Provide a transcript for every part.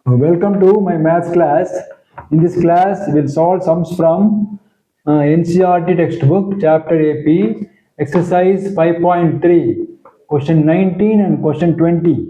Welcome to my maths class. In this class, we'll solve sums from NCERT textbook, chapter AP, exercise 5.3, question 19 and question 20.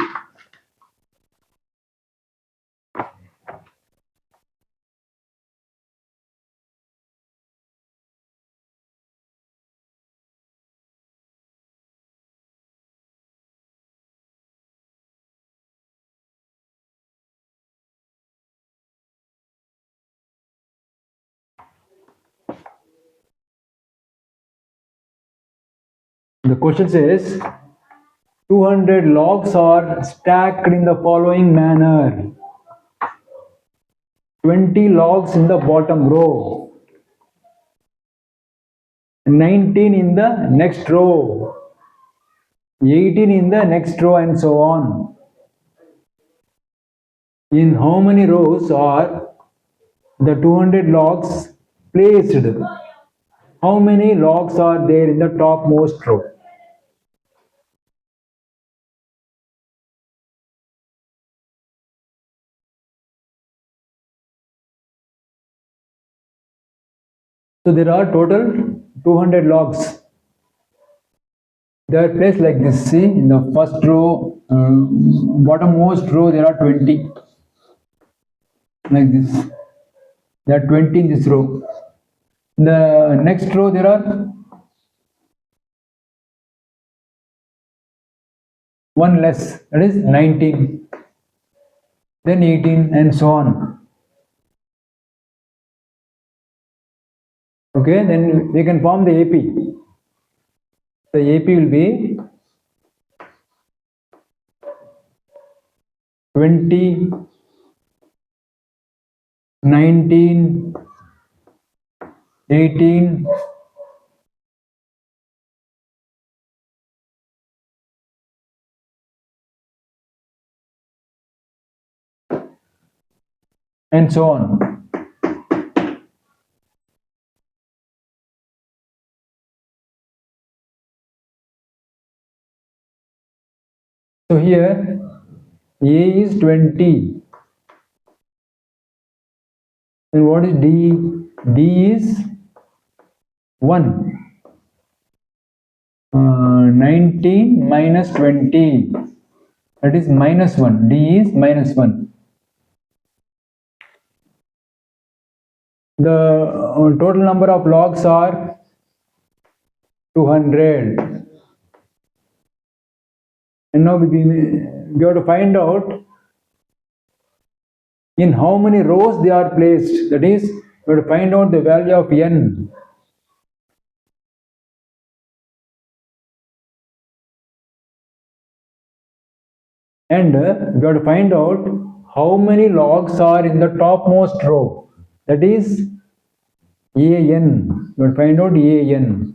The question says, 200 logs are stacked in the following manner. 20 logs in the bottom row, 19 in the next row, 18 in the next row, and so on. In how many rows are the 200 logs placed? How many logs are there in the topmost row? So there are total 200 logs. They are placed like this. See, in the first row, bottommost row, there are 20. Like this. There are 20 in this row. The next row, there are one less, that is 19. Then 18 and so on. Okay, then we can form the AP. The AP will be 20, 19, 18, and so on. So here A is 20. Then what is D? D is 1. 19 minus 20. That is minus 1. D is minus 1. The total number of logs are 200. And now we have to find out in how many rows they are placed. That is, we have to find out the value of n. And we have to find out how many logs are in the topmost row. That is AN. We have to find out AN.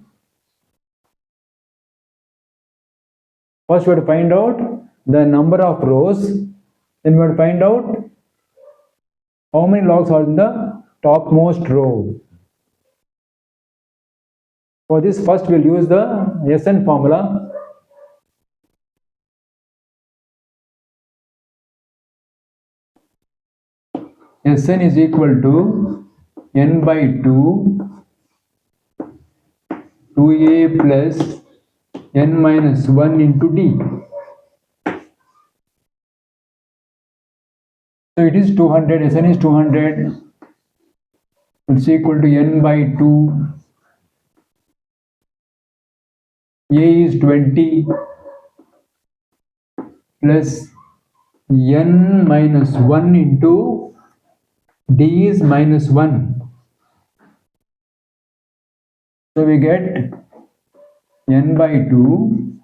First we have to find out the number of rows. Then we have to find out how many logs are in the topmost row. For this, first we'll use the SN formula. Sn is equal to n by 2, 2a plus n minus 1 into d. So it is 200, Sn is 200. It's equal to n by 2. A is 20 plus n minus 1 into d is minus 1. So we get n by 2,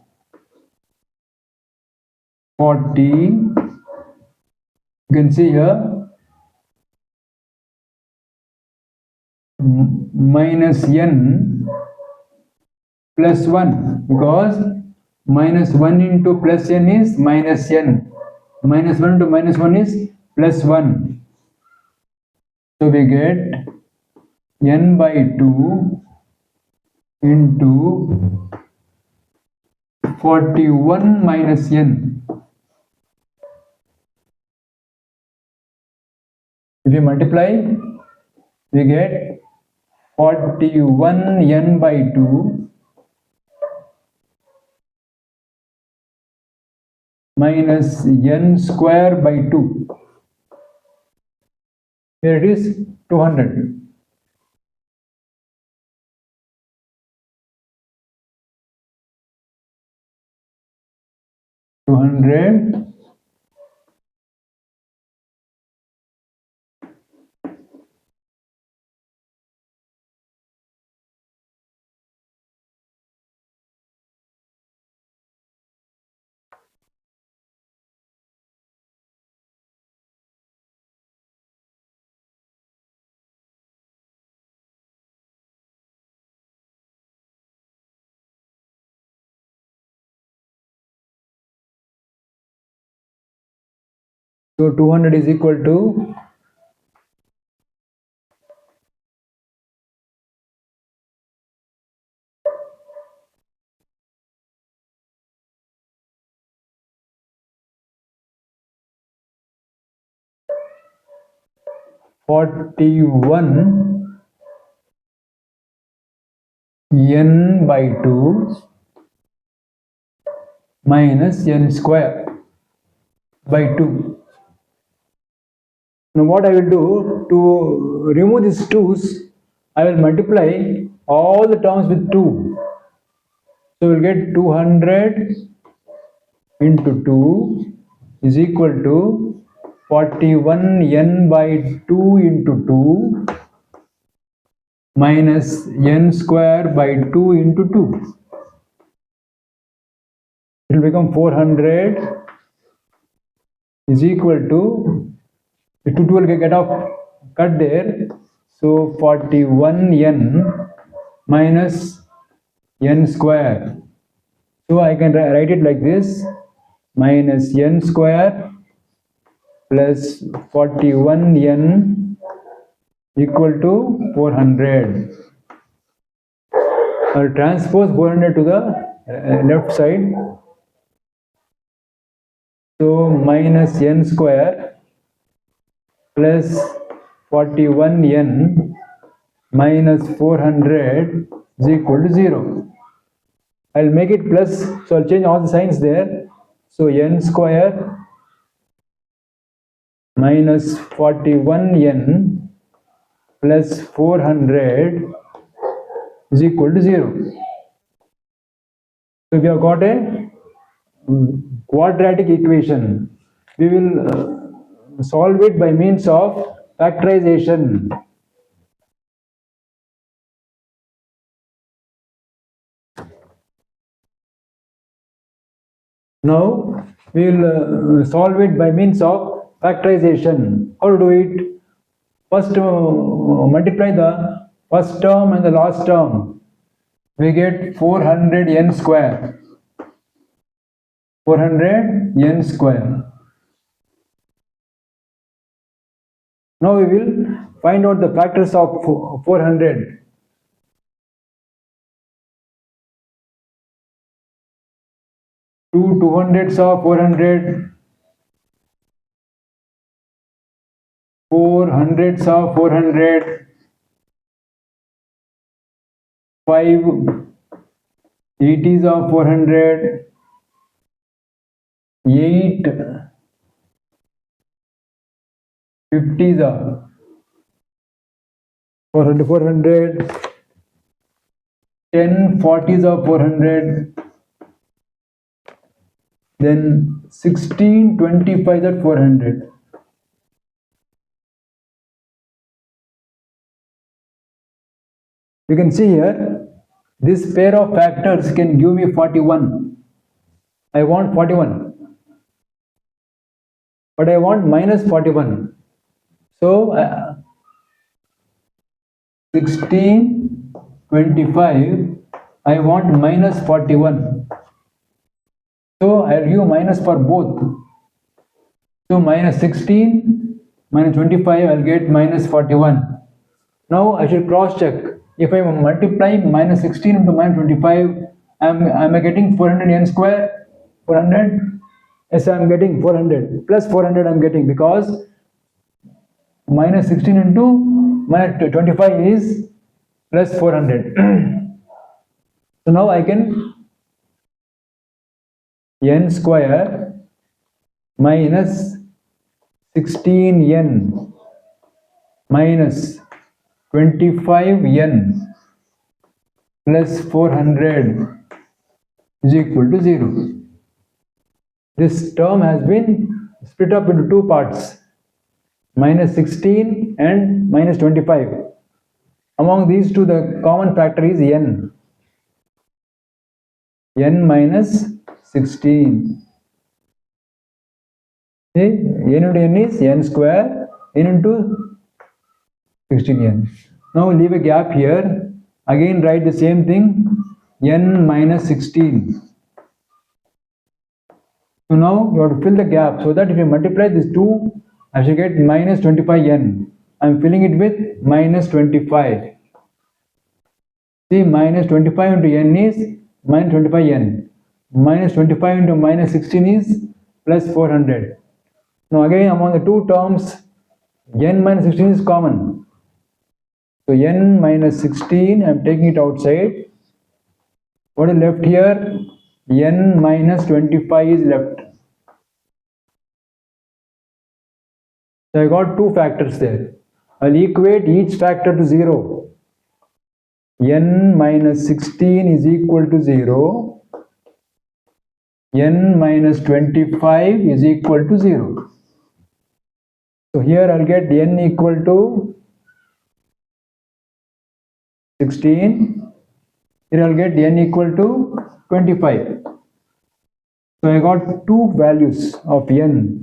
40. You can see here minus n plus 1, because minus 1 into plus n is minus n. Minus 1 into minus 1 is plus 1. So we get n by 2 into 41 minus n. If you multiply, we get 41 n by 2 minus n square by 2. Here it is 200. So 200 is equal to 41 n by 2 minus n square by 2. Now what I will do, to remove these 2's, I will multiply all the terms with 2. So we'll get 200 into 2 is equal to 41 n by 2 into 2 minus n square by 2 into 2. It will become 400 is equal to, the 2 will get off, cut there. So 41 n minus n square. So I can write it like this, minus n square plus 41 n equal to 400. I'll transpose 400 to the left side. So minus n square plus 41 n minus 400 is equal to 0. I'll make it plus, so I'll change all the signs there. So n square minus 41 n plus 400 is equal to 0. So we have got a quadratic equation. We will solve it by means of factorization. Now we will solve it by means of factorization. How to do it? First multiply the first term and the last term. We get 400 n square. 400 n square. Now we will find out the factors of 400. Two 200s of 400. 400s of 400. 5 80s of 400. 8 50s of 400. 10 40s of 400. Then 16 25s at 400. You can see here, this pair of factors can give me 41. I want 41, but I want minus 41. So 16 25, I want minus 41. So I'll give minus for both. So minus 16 minus 25, I'll get minus 41. Now I should cross check. If I multiply minus 16 into minus 25, am I getting 400 n square? 400? Yes, I am getting 400. Plus 400 I am getting, because minus 16 into minus 25 is plus 400. So now I can n square minus 16n minus 25n plus 400 is equal to 0. This term has been split up into two parts, minus 16 and minus 25. Among these two, the common factor is n minus 16. See, n into n is n square, n into 16n. Now leave a gap here. Again write the same thing, n minus 16. So now you have to fill the gap, so that if you multiply these two, I should get minus 25n. I am filling it with minus 25. See, minus 25 into n is minus 25n. Minus 25 into minus 16 is plus 400. Now again, among the two terms, n minus 16 is common. So n minus 16, I am taking it outside. What is left here? N minus 25 is left. So I got two factors there. I'll equate each factor to 0. N minus 16 is equal to 0. N minus 25 is equal to 0. So here I'll get n equal to 16. Here I'll get n equal to 25. So I got two values of n.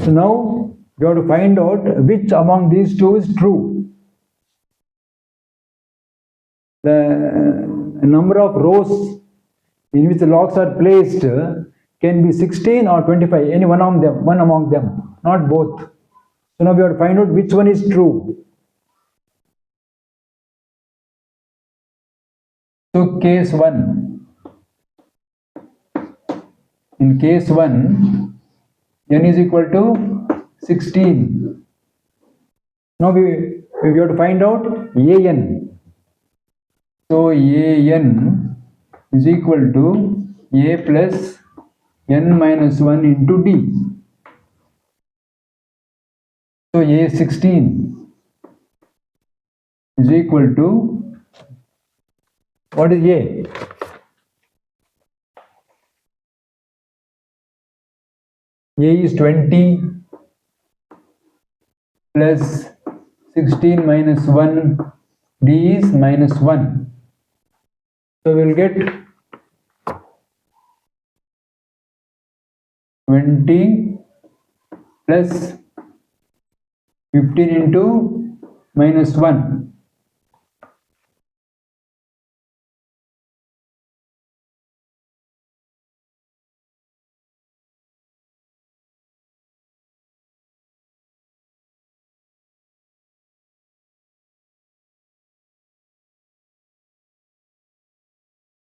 So now you have to find out which among these two is true. The number of rows in which the logs are placed can be 16 or 25, any one among them, not both. So now we have to find out which one is true. So case 1. In case 1, n is equal to 16. Now we have to find out an. So an is equal to a plus n minus 1 into d. So a16 is equal to, what is a? A is 20 plus 16 minus 1, d is minus 1. So we will get 20 plus 15 into minus 1.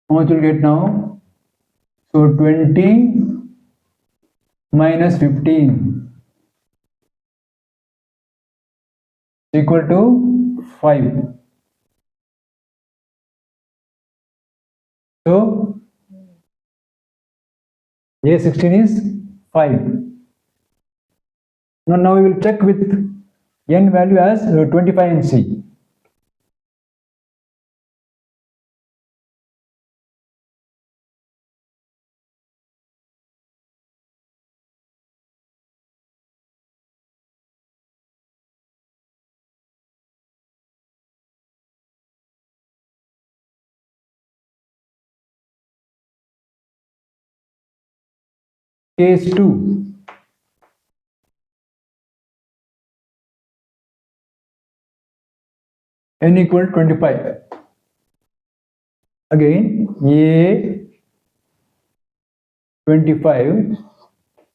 How much will get now? So 20 minus 15 is equal to 5. So a16 is 5. Now we will check with n value as 25 and c. Case 2. n equal to 25. Again, A 25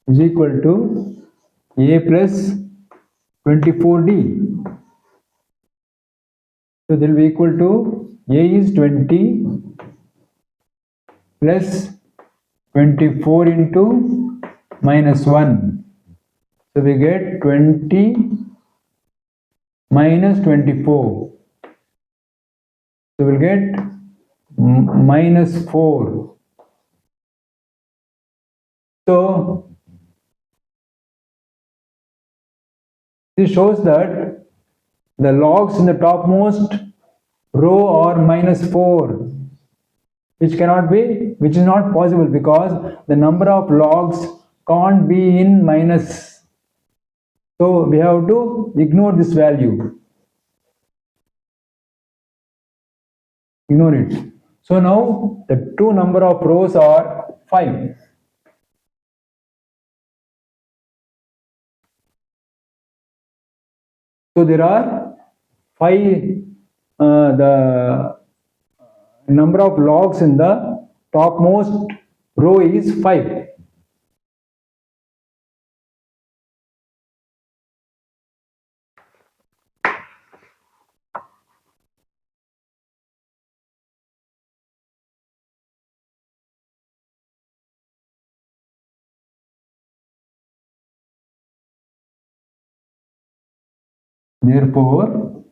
is equal to A plus 24D. So that will be equal to A is 20 plus 24 into minus 1. So we get 20 minus 24. So we'll get minus 4. So this shows that the logs in the topmost row are minus 4, which is not possible because the number of logs can't be in minus. So we have to ignore this value. Ignore it. So now the true number of rows are 5. So there are 5, the number of logs in the topmost row is 5. Therefore,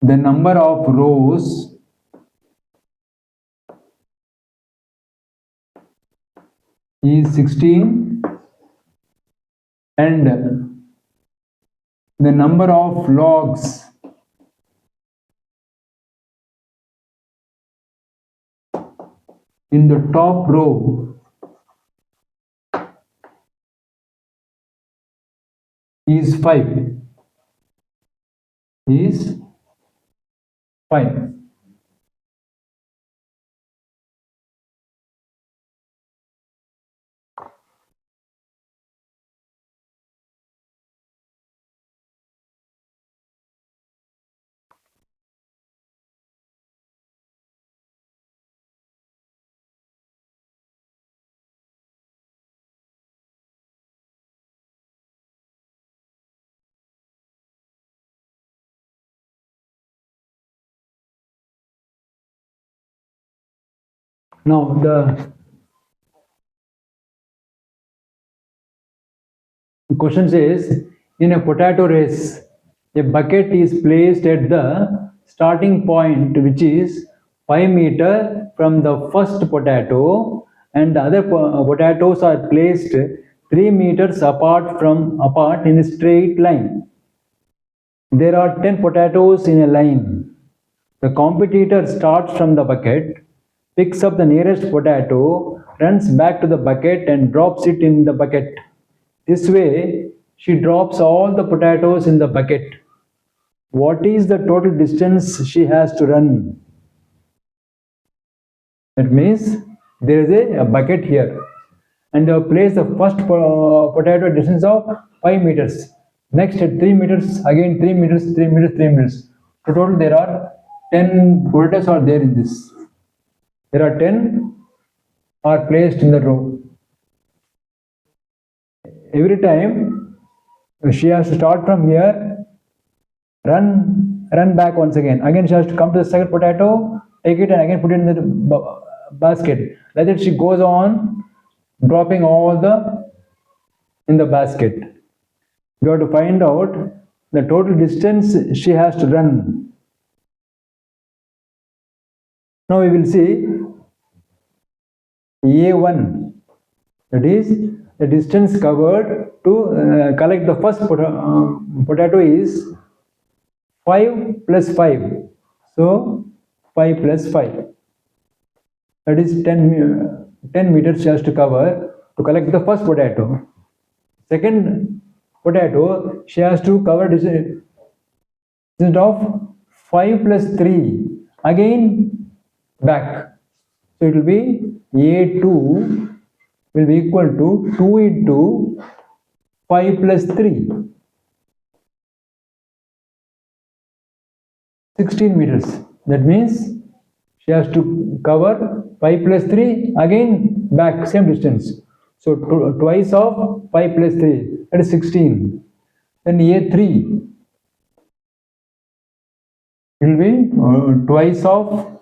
the number of rows is 16 and the number of logs in the top row is 5. Is 5. Now the question says, in a potato race, a bucket is placed at the starting point, which is 5 meters from the first potato, and the other potatoes are placed 3 meters apart in a straight line. There are 10 potatoes in a line. The competitor starts from the bucket, picks up the nearest potato, runs back to the bucket and drops it in the bucket. This way, she drops all the potatoes in the bucket. What is the total distance she has to run? That means there is a bucket here, and place the first potato at distance of 5 meters. Next at 3 meters, again 3 meters, 3 meters, 3 meters. Total there are 10 potatoes are there in this. There are 10 are placed in the row. Every time she has to start from here, run back once again. Again she has to come to the second potato, take it and again put it in the basket. Like that she goes on dropping all in the basket. You have to find out the total distance she has to run. Now we will see A1, that is the distance covered to collect the first potato is 5 plus 5. So 5 plus 5. That is 10 meters she has to cover to collect the first potato. Second potato, she has to cover distance of 5 plus 3. Again back. So it will be A2 will be equal to 2 into 5 plus 3. 16 meters. That means she has to cover 5 plus 3, again back, same distance. So twice of 5 plus 3, that is 16. Then A3, it will be twice of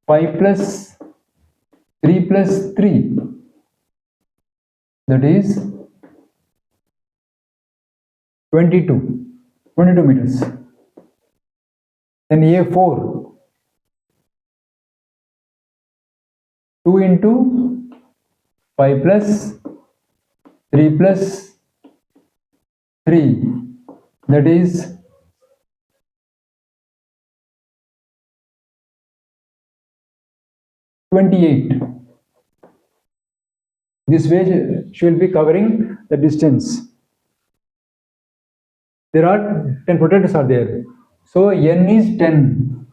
5 plus 3 plus 3, that is 22 meters. Then A4, 2 into 5 plus 3 plus 3, that is 28. This way she will be covering the distance. There are 10 potatoes are there. So n is 10.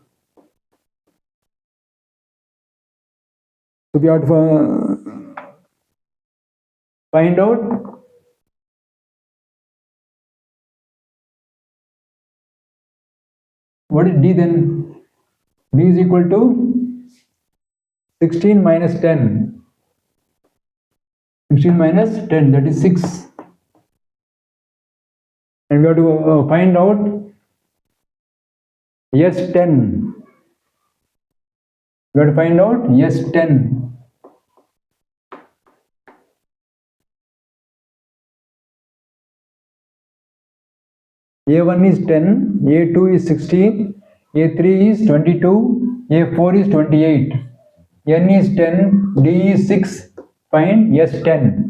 So we have to find out what is d then. D is equal to 16 minus 10. 16 minus 10, that is 6. And we have to find out S10. We have to find out S10. A1 is 10, A2 is 16, A3 is 22, A4 is 28. N is 10, D is 6, find S10.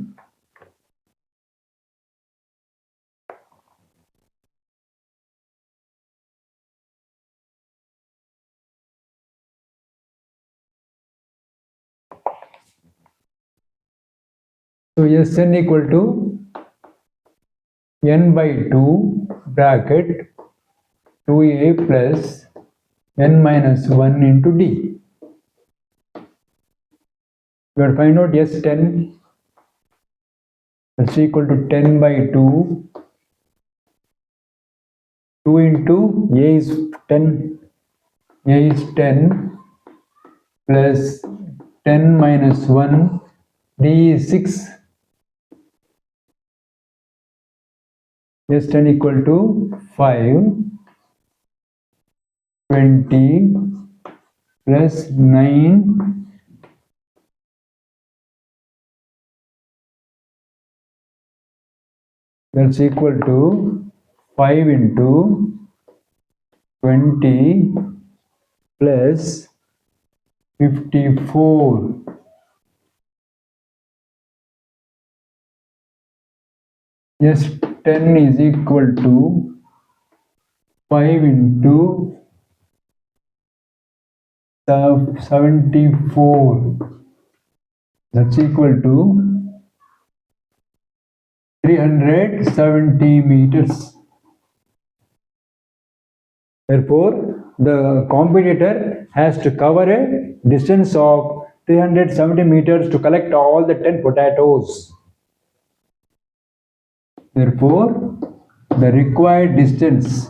So Sn equal to n by 2 bracket 2a plus n minus 1 into d. We will find out S10, that's equal to 10 by 2. 2 into a is 10, a is 10 plus 10 minus 1, d is 6. S10 equal to 5, 20 plus 9, that's equal to 5 into 20 plus 54. S10 is equal to 5 into 74. That's equal to 370 meters. Therefore, the competitor has to cover a distance of 370 meters to collect all the 10 potatoes. Therefore, the required distance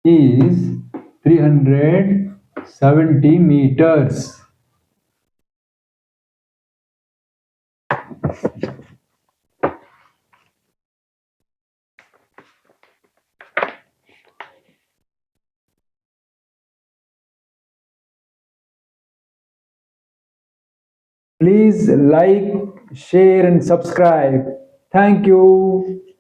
is 370 meters. Please like, share and subscribe. Thank you.